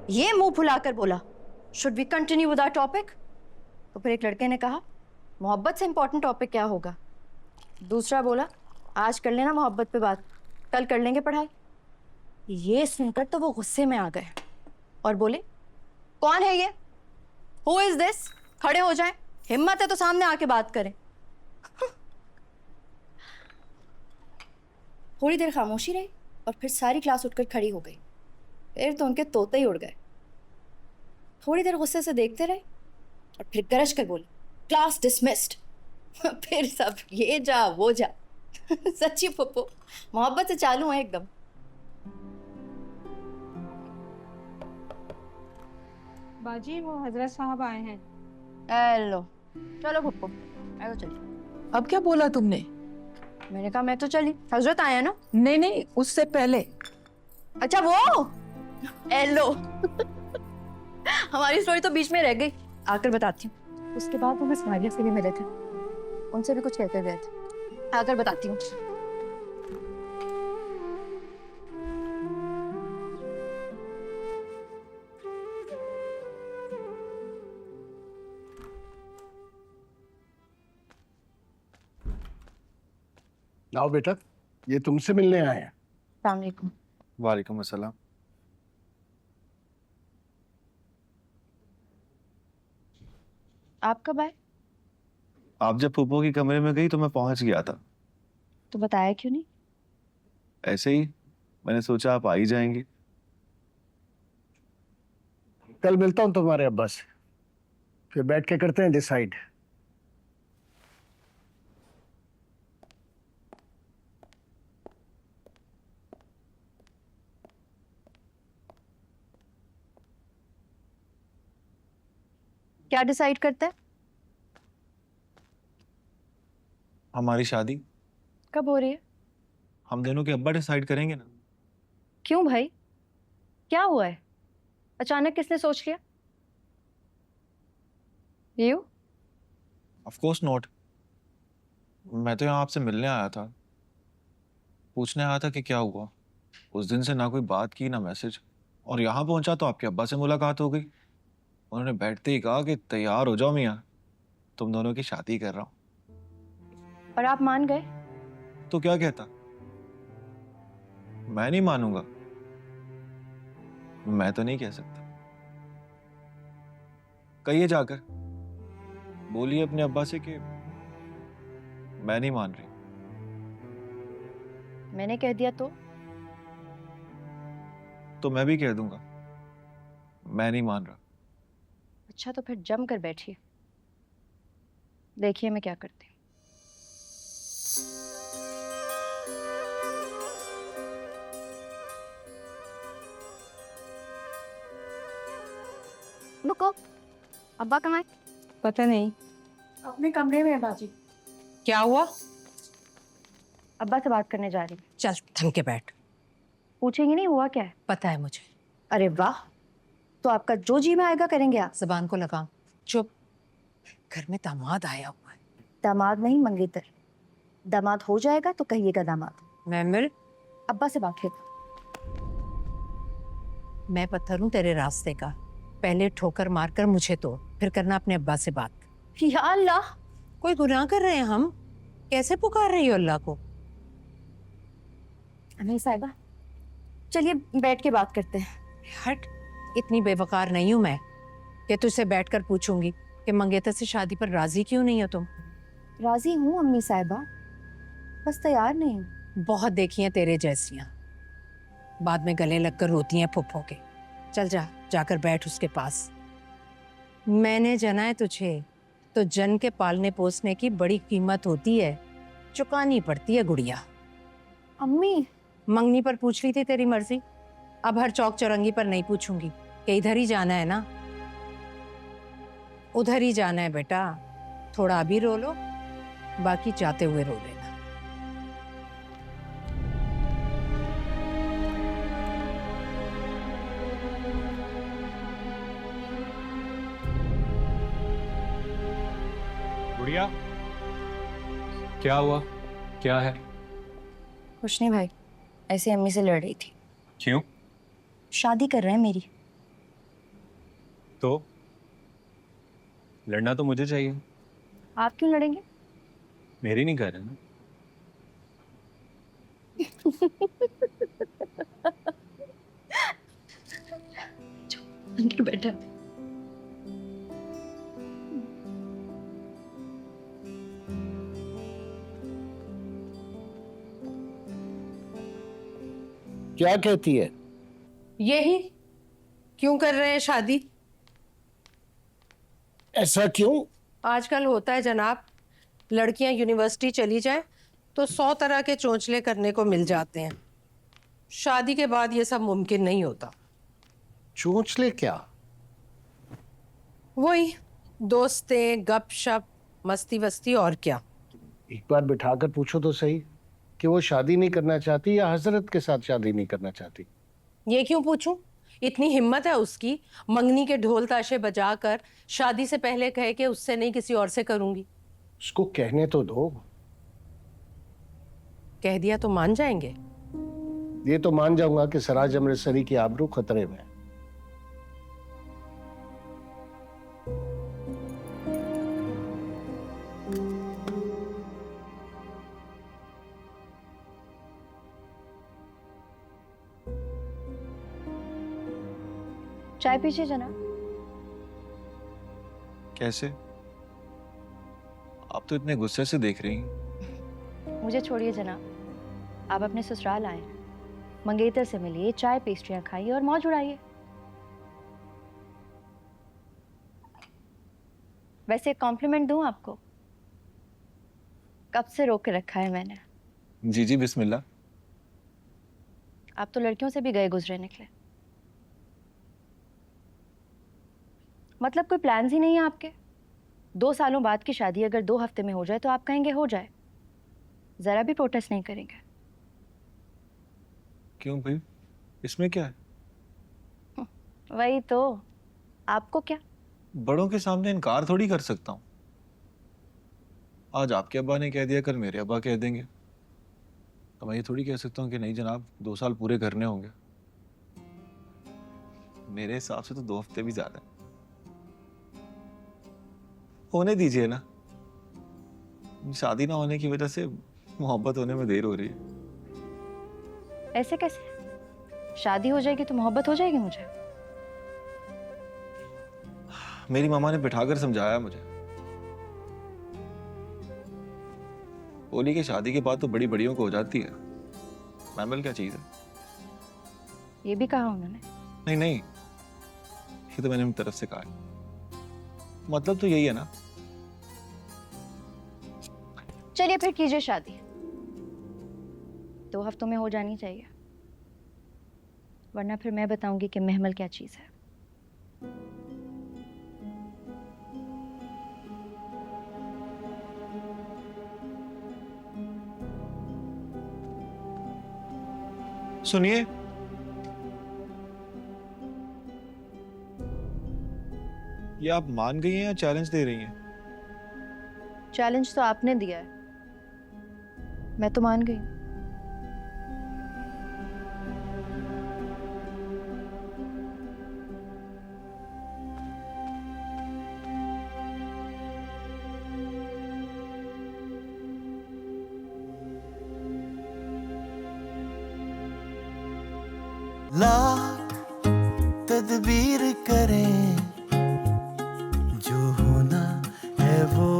ये मुंह फुलाकर बोला, should we continue with our topic? तो फिर एक लड़के ने कहा, मोहब्बत से इंपॉर्टेंट टॉपिक क्या होगा? दूसरा बोला, आज कर लेना मोहब्बत पे बात, कल कर लेंगे पढ़ाई। ये सुनकर तो वो गुस्से में आ गए और बोले, कौन है ये? Who is this? खड़े हो जाएं, हिम्मत है तो सामने आके बात करें। थोड़ी देर खामोशी रही और फिर सारी क्लास उठकर खड़ी हो गई। फिर तो उनके तोते ही उड़ गए। थोड़ी देर गुस्से से देखते रहे और फिर गरज कर बोले, क्लास डिसमिस्ड। फिर सब ये जा वो जा। सच्ची पप्पू, मोहब्बत से चालू है एकदम। बाजी वो हजरत साहब आए हैं। हेलो, चलो पप्पू, आयो चलिए। अब क्या बोला तुमने? मैंने कहा मैं तो चली, हजरत आए हैं ना। नहीं नहीं, उससे पहले। अच्छा वो, हेलो। हमारी स्टोरी तो बीच में रह गई, आकर बताती हूँ। उसके बाद वो मिस मारिया से भी मिले थे, उनसे भी कुछ कहते गए थे, आकर बताती हूँ। आओ बेटा, ये तुमसे मिलने आए हैं। अस्सलाम वालेकुम। वालेकुम अस्सलाम। आप कब आए? आप जब फूफो की कमरे में गई तो मैं पहुंच गया था। तो बताया क्यों नहीं? ऐसे ही मैंने सोचा आप आ ही जाएंगी। कल मिलता हूं तुम्हारे अब्बा से, फिर बैठ के करते हैं डिसाइड। क्या डिसाइड करते हैं? हमारी शादी कब हो रही है? हम दोनों के अब्बा डिसाइड करेंगे ना। क्यों भाई, क्या हुआ है? अचानक किसने सोच लिया? यू? Of course not. मैं तो यहाँ आपसे मिलने आया था, पूछने आया था कि क्या हुआ। उस दिन से ना कोई बात की ना मैसेज, और यहाँ पहुंचा तो आपके अब्बा से मुलाकात हो गई। उन्होंने बैठते ही कहा कि तैयार हो जाओ मियाँ, तुम दोनों की शादी कर रहा हूँ। और आप मान गए? तो क्या कहता, मैं नहीं मानूंगा? मैं तो नहीं कह सकता। कहिए जाकर, बोलिए अपने अब्बा से कि मैं नहीं मान रही। मैंने कह दिया तो मैं भी कह दूंगा मैं नहीं मान रहा। अच्छा, तो फिर जम कर बैठिए, देखिए मैं क्या करती हूँ। रुको, अब्बा कहाँ है? पता नहीं। अपने कमरे में है बाजी। क्या हुआ? अब्बा से बात करने जा रही हूँ। चल थम के बैठ। पूछेंगी नहीं हुआ क्या है? पता है मुझे। अरे वाह, तो आपका जो जी में आएगा करेंगे आप। जबान को लगाम। चुप। घर में दामाद आया हुआ है। दामाद नहीं मंगेतर, दामाद हो जाएगा तो कहिएगा दामाद। महमिल, अब्बा से बात है। मैं पत्थर हूँ तेरे रास्ते का। पहले ठोकर मारकर मुझे तोड़, फिर करना अपने अब्बा से बात। या अल्लाह, कोई गुनाह कर रहे हैं हम? कैसे पुकार रही हो अल्लाह को? नहीं साहिबा, चलिए बैठ के बात करते हैं। हट, इतनी बेवकार नहीं हूं मैं कि तुझसे बैठकर पूछूंगी कि मंगेतर से शादी पर राजी क्यों नहीं हो तुम। राजी हूँ अम्मी साहिबा, बस तैयार नहीं हूँ। बहुत देखी हैं तेरे जैसियां, बाद में गले लगकर रोती हैं फुफ्फो के। चल जा, जाकर बैठ उसके पास। मैंने जना है तुझे तो जन के पालने पोसने की बड़ी कीमत होती है, चुकानी पड़ती है गुड़िया। अम्मी, मंगनी पर पूछ ली थी तेरी मर्जी, अब हर चौक चौरंगी पर नहीं पूछूंगी कि इधर ही जाना है ना, उधर ही जाना है बेटा। थोड़ा अभी रो लो, बाकी जाते हुए रो लेना। गुड़िया, क्या हुआ? क्या है? कुछ नहीं भाई, ऐसे अम्मी से लड़ रही थी। क्यों? शादी कर रहे हैं मेरी। तो लड़ना तो मुझे चाहिए, आप क्यों लड़ेंगे? मेरी नहीं कर रहे ना। अंदर बैठा। क्या कहती है? यही क्यों कर रहे हैं शादी? ऐसा क्यों? आजकल होता है जनाब, लड़कियां यूनिवर्सिटी चली जाएं तो 100 तरह के चोंचले करने को मिल जाते हैं। शादी के बाद ये सब मुमकिन नहीं होता। चोंचले क्या? वही दोस्तें, गपशप, मस्ती वस्ती, और क्या। एक बार बिठाकर पूछो तो सही कि वो शादी नहीं करना चाहती या हजरत के साथ शादी नहीं करना चाहती। ये क्यों पूछूं? इतनी हिम्मत है उसकी, मंगनी के ढोल ताशे बजाकर शादी से पहले कहे कि उससे नहीं किसी और से करूंगी। उसको कहने तो दो। कह दिया तो मान जाएंगे? ये तो मान जाऊंगा कि सराज अमृतसरी की आबरू खतरे में है। चाय पीजिए जनाब। कैसे? आप तो इतने गुस्से से देख रही हैं। मुझे छोड़िए जनाब, आप अपने ससुराल आए हैं, मंगेतर से मिलिए, चाय पेस्ट्रियां खाइए और मौज उड़ाइए। वैसे एक कॉम्प्लीमेंट दूं आपको? कब से रोक के रखा है मैंने। जी जी बिस्मिल्लाह। आप तो लड़कियों से भी गए गुजरे निकले। मतलब कोई प्लान्स ही नहीं है आपके? 2 सालों बाद की शादी अगर 2 हफ्ते में हो जाए तो आप कहेंगे हो जाए, जरा भी प्रोटेस्ट नहीं करेंगे। क्यों भाई, इसमें क्या है? वही तो, आपको क्या? बड़ों के सामने इनकार थोड़ी कर सकता हूँ। आज आपके अब्बा ने कह दिया, कल मेरे अब्बा कह देंगे, तो मैं ये थोड़ी कह सकता हूँ कि नहीं जनाब 2 साल पूरे करने होंगे। मेरे हिसाब से तो 2 हफ्ते भी ज्यादा है। होने दीजिए ना, शादी ना होने की वजह से मोहब्बत होने में देर हो रही है। ऐसे कैसे? शादी हो जाएगी तो मोहब्बत हो जाएगी मुझे? मेरी मामा ने बिठाकर समझाया मुझे, बोली कि शादी के बाद तो बड़ी बड़ियों को हो जाती है। मैमल क्या चीज है? ये भी कहा उन्होंने? नहीं नहीं, ये तो मैंने अपनी तरफ से कहा है। मतलब तो यही है ना। चलिए फिर कीजिए शादी, 2 हफ्तों में हो जानी चाहिए, वरना फिर मैं बताऊंगी कि महमल क्या चीज है। सुनिए, ये आप मान गई हैं या चैलेंज दे रही हैं? चैलेंज तो आपने दिया है, मैं तो मान गई। लाख तदबीर करें, जो होना है वो